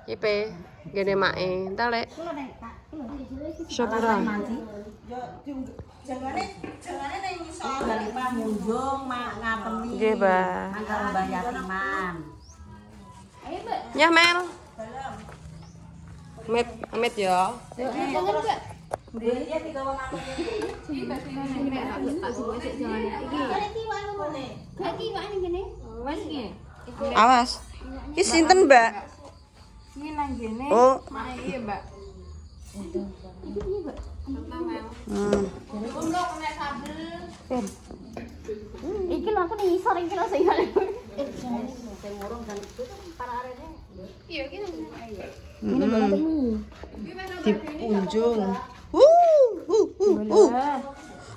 Ipe gede mae, entar lek. Syukuran. Jangane ning iso galipah munjung mak ngapeni. Nggih, Mbak. Angkara Mbah Yatiman. Ayo, Mbak. Nyah Mel. Amit ya. Jangan, Mbak. Dia digawa manuk iki. Awas. Ki sinten, Mbak? Ini nang gene. Oh. Iya, Mbak. Iki lho aku ning isor iki lho sing ngene. Sing murung kan para arene. Iya, iki nang Dipunjung.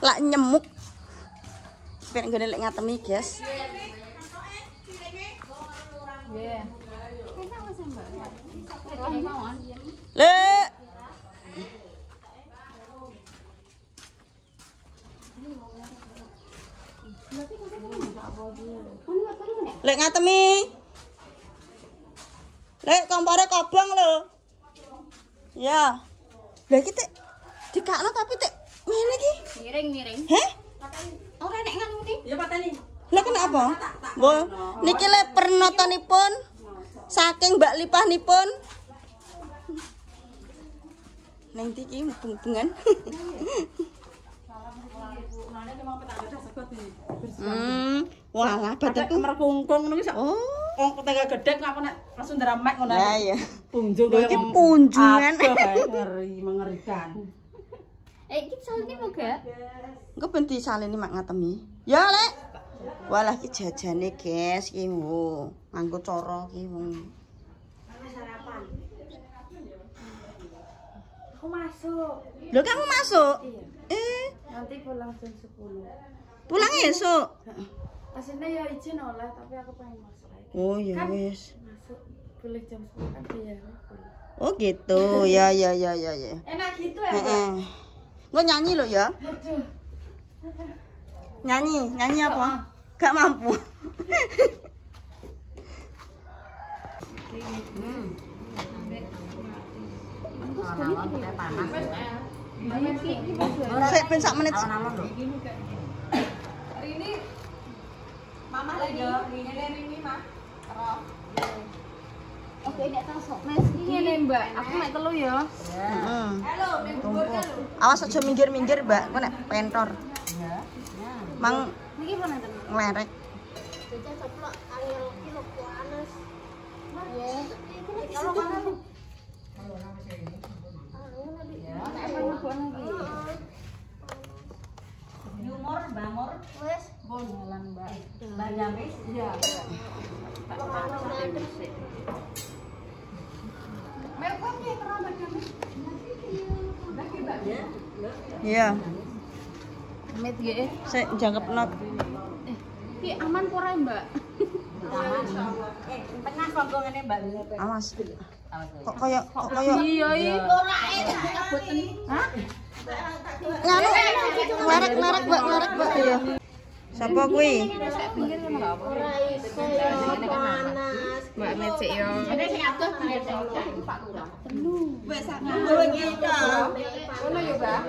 Lak nyemuk. Pengen gede lek ngatemi, guys. Nggih. Enak wis, Mbak. Lek. Lek ngatemi. Lek kompore kobong lho. Ya. Lah iki tek dikakno tapi tek ngene iki. Miring. Heh? Ora nek ngono iki. Ya pateni. Lah kenapa? Mbok niki le pernotonipun saking Mbak Lipahnipun. Neng iki bungan. Walah badanku merkungkung niku sak. Oh. Wong tega gedhe ngapa nek langsung nderamek ngono. Lah ya. Punjung Iki punjungan. ngeri mengerikan. Iki salene kok gak? Engko ben disaleni mak ngatemi. Ya, Lek. Walah iki jajane, guys, iki wo. Nganggo cara iki wong. Sarapan. Aku masuk. Lho, kamu masuk? Iya. Nanti pulang jam 10. Pulang esuk. Aslinya ya izin oleh, tapi aku pengen masuk aja. Oh, ya Kan wis. masuk boleh jam 10 kan biayanya boleh. Oh, gitu. Ya. Enak gitu ya, Mbak? Heeh. Engko nyanyi lho ya. Nyanyi apa? Gak mampu. Sik ben sak menit. Ini Mama lagi ini Mah. Oke, nek tasok. Mes iki ngene, Mbak. Aku mek telu ya. Heeh. Halo, minggu Awas aja minggir-minggir, Mbak. Kok nek pentor. Ya. Mang Niki pun enten. nglerek. Jajan coplok angel kilo panas. Ya. Kalau mana lu? Humor, Bamor. Wes. Bon jalan, Mbak. Mbak Jamis? Iya. Melkomnya Mbak Jamis. Iya. Met ge. Sik jangkepno. Ki aman ora, Mbak? Aman. Tengah songkongane Mbak. Awas. Kok kaya Iya, iya. Ora enak boten. Hah? nganu nglerek Mbak, ya. Sapa kuwi? Pinggir kan enggak apa. Ora iso panas. Mbak Mecik yo. Ada sing adoh pinggir Pak Lurah. Wes sak ngono iki to. Ngono ya, Mbak.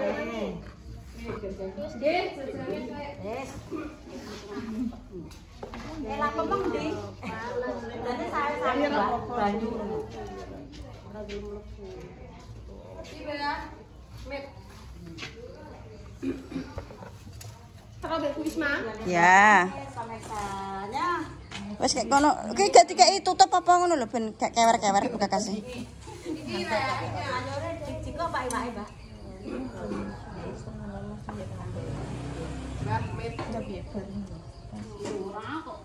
Nggih, Wes. Lah pemeng ndi? Dadi saya banyu. Iki ya. Met. Terus Wisma. Ya. Samesanya. Wes kayak kono. Ki gak dikai tutup apa ngono lho ben gak kewer-kewer bekasnya. Iki anyore jiko Pak Iwake, Mbah. Mbah, met ya piye? Ora kok.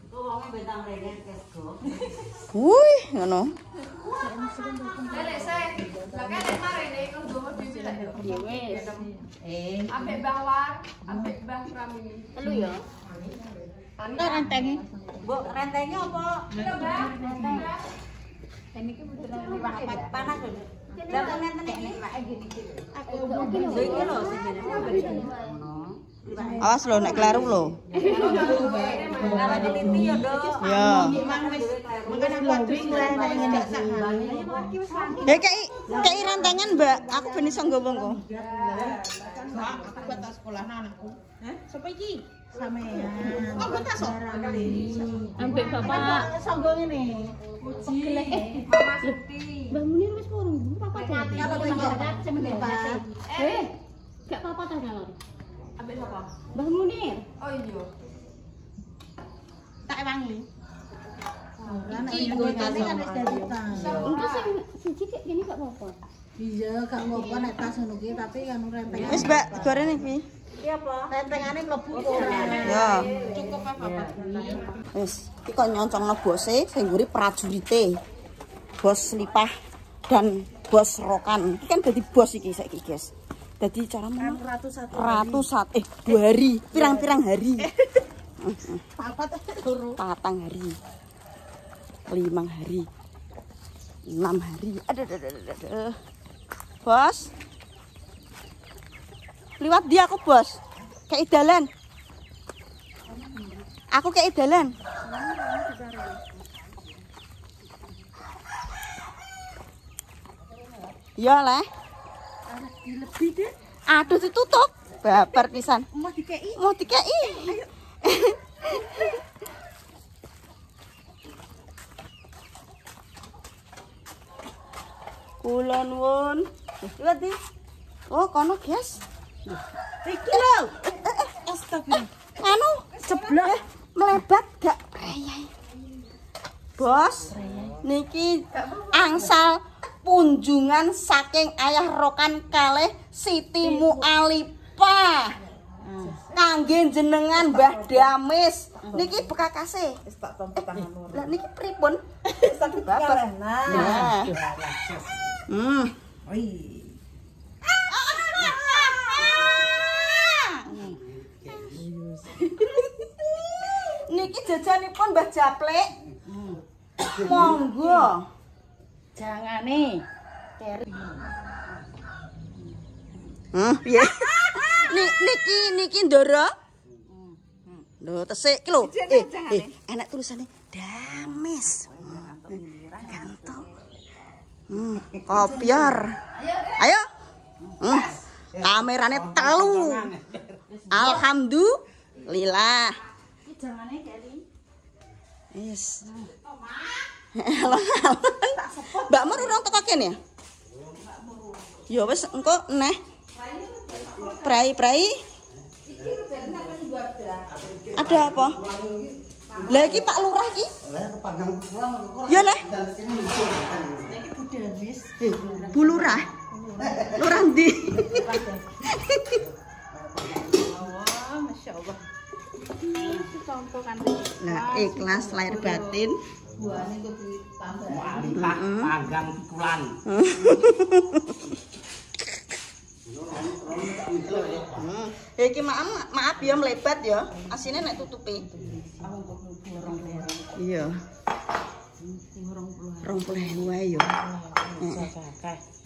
Kok wong bentang rene kesgo. Wih, ngono. Lek saya, lek nek marene kok domo dhewe lek. ya wes. Ambek Mbah War, ambek Mbah Prami. Telu ya. Entar renteng. Mbok rentenge apa? Renteng. Dan iki beneran Panas lho. Lah nenten iki Pak gini. aku oke lho. Lho iki lho sing ngene. Ngono. Awas lho nek kleru lho. Ala teliti ya, Dok. Ya. Mengene kuwi ngene Ya kei rentengan, Mbak. Aku ben iso nggawa engko. aku buat sekolah anakku. Sapa iki? Sampean. Oh, buat tak sok. Ambek bapak. Sanggo ngene. Puji. Mama Suti. Mbak Munir wis purung, papa jadi. Apa Pak? Gak apa-apa ta dalon. Ambek sapa? Mbak Munir. Oh iya. Tak wangi. Iki nggo tadi kan wis dadi tas. Engko siji kek gini gak apa-apa. Iya, gak ngopo nek tas ngono ki, tapi kan rentengan. Wis, Mbak, goreng iki. Iya apa? Rentengane mlebu ora. Ya. Cukup apa? Wis, iki kok nyoncongno bose sing nguri prajurite. Bos Lipah dan bos Rokan. Iki kan dadi bos iki saiki, guys. Dadi cara mana? Ratusan 2 hari. Pirang-pirang hari. Patang hari. 5 hari. 6 hari. Aduh. Bos. Liwat dia aku, Bos. Kayak dalan. Aku kayak dalan. Ya lah. Lebih deh. Aduh ditutup. Babar pisan. Mau dikei. Mau dikei. Kula nuwun. Lihat di. Oh, kono, guys. Iki lho. Astagfirullah. Anu, jeblok melebat gak? Bos, niki angsal kunjungan saking Ayah Rokan kalih Siti Mu'alipah. Kangge jenengan Mbah Damis. Niki bekakase. Wis tak tompo tanganmu. Lah niki pripun? Sakit kalah. Nah. Oi. Niki jajanipun Mbah Japlek. Monggo. Jangane. Piye? Niki ndoro. Lho, tesik ki lho. Enak tulisane Damis. Gantung. Kopior. Ayo. Kamerane telu. Alhamdulillah. Jangane kali. Wis. Mbak Mur urung teko kene ya? Ya wis engko neh. Prai. Ada apa? Lah iki Pak Lurah iki. Ya leh. Iki Budamis. Bu Lurah. Lurah ndi? Oh, masyaallah. Contoh kan. Nah, ikhlas lahir batin. Buane kok tambah. Panggang pikulan. Iki maaf ya melebat ya. Asine nek tutupi. Iya. 20.000 wae ya.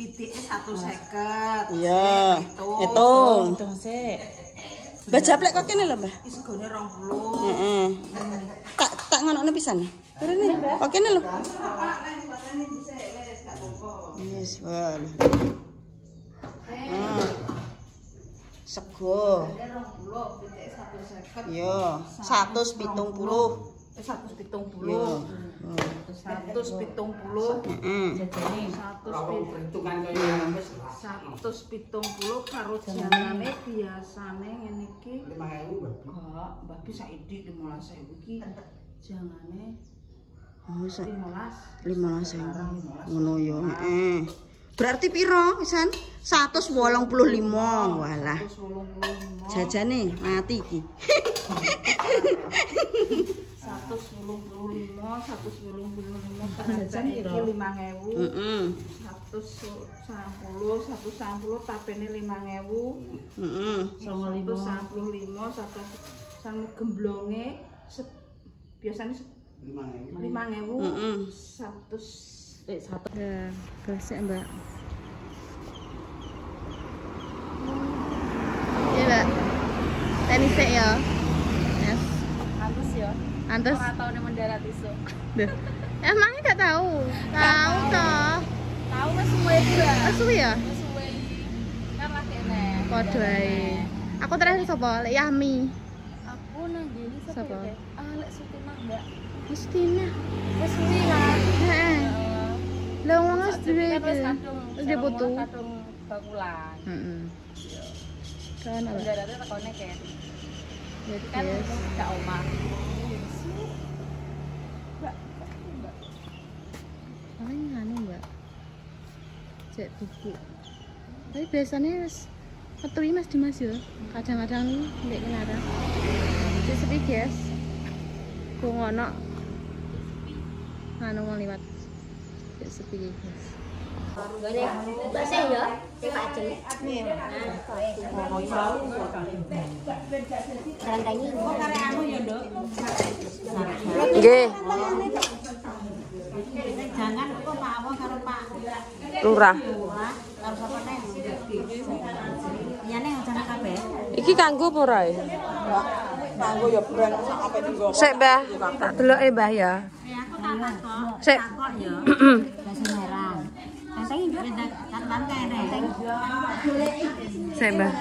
Pitike 150. Iya. Hitung. Hitung sik. Mbah Japlek kok kene lho, Mbah. Segone 20. Heeh. Tak ngonokne pisan. Rene. Kok kene lho. Yes, wah. Sego. Yo, 170. 170. Yo. 170. Heeh. Jajane 170 karo jangane biasane ngene iki 5.000. Kok Mbak bisa idik 15.000 iki jangane Oh, 15. ngono yo. Heeh. Berarti piro, Isan? 185. Walah. 185. Jajane mati iki. 185 jajan iki 5.000. Heeh. 190 tapene 5.000. Heeh. 195 satu gemblonge biasanya 5.000. Heeh. 100 Ya, kasih Mbak. Iya, Mbak. ngenteni sik ya. Yes. Antus ya. Antus. Ora tau nek mendarat iso. Duh. Emangnya gak tahu? Tahu toh. Tahu wis suwe juga. Suwi ya? Wis suwe. Kan lagi enek. Padha ae. Aku terakhir sapa? Lek Yami. Aku nang ngene Sapa? Lek Sutina Mbak. Justina. Wis suwi kan. Heeh. Lah wong wis duwe Kan wis iki. kadung. Wis dia putu. Kadung bakulan. Heeh. Kan apa? Mendaratnya tekone kan. Kan Yes. gak omah. Paling anu mbak cek buku tapi biasanya wis metu Mas Dimas ya kadang-kadang ndek kenara cek sepi guys ku ngono anu mau liwat cek sepi guys Bahasa ya, cek pacen. Rantangi kok kare anu ya, Nduk. nggih Jangan kok Pak Awo karo Pak lurah Lurah karo sapa neh. Iyane jangan kabeh. iki kanggo apa ora Kanggo ya brand sak ape tinggo. sik Mbah tak deloke Mbah ya Ya aku takut kok. sik Takut ya. Bahasa merah. Rantangi Nduk. Kan kene. sik Mbah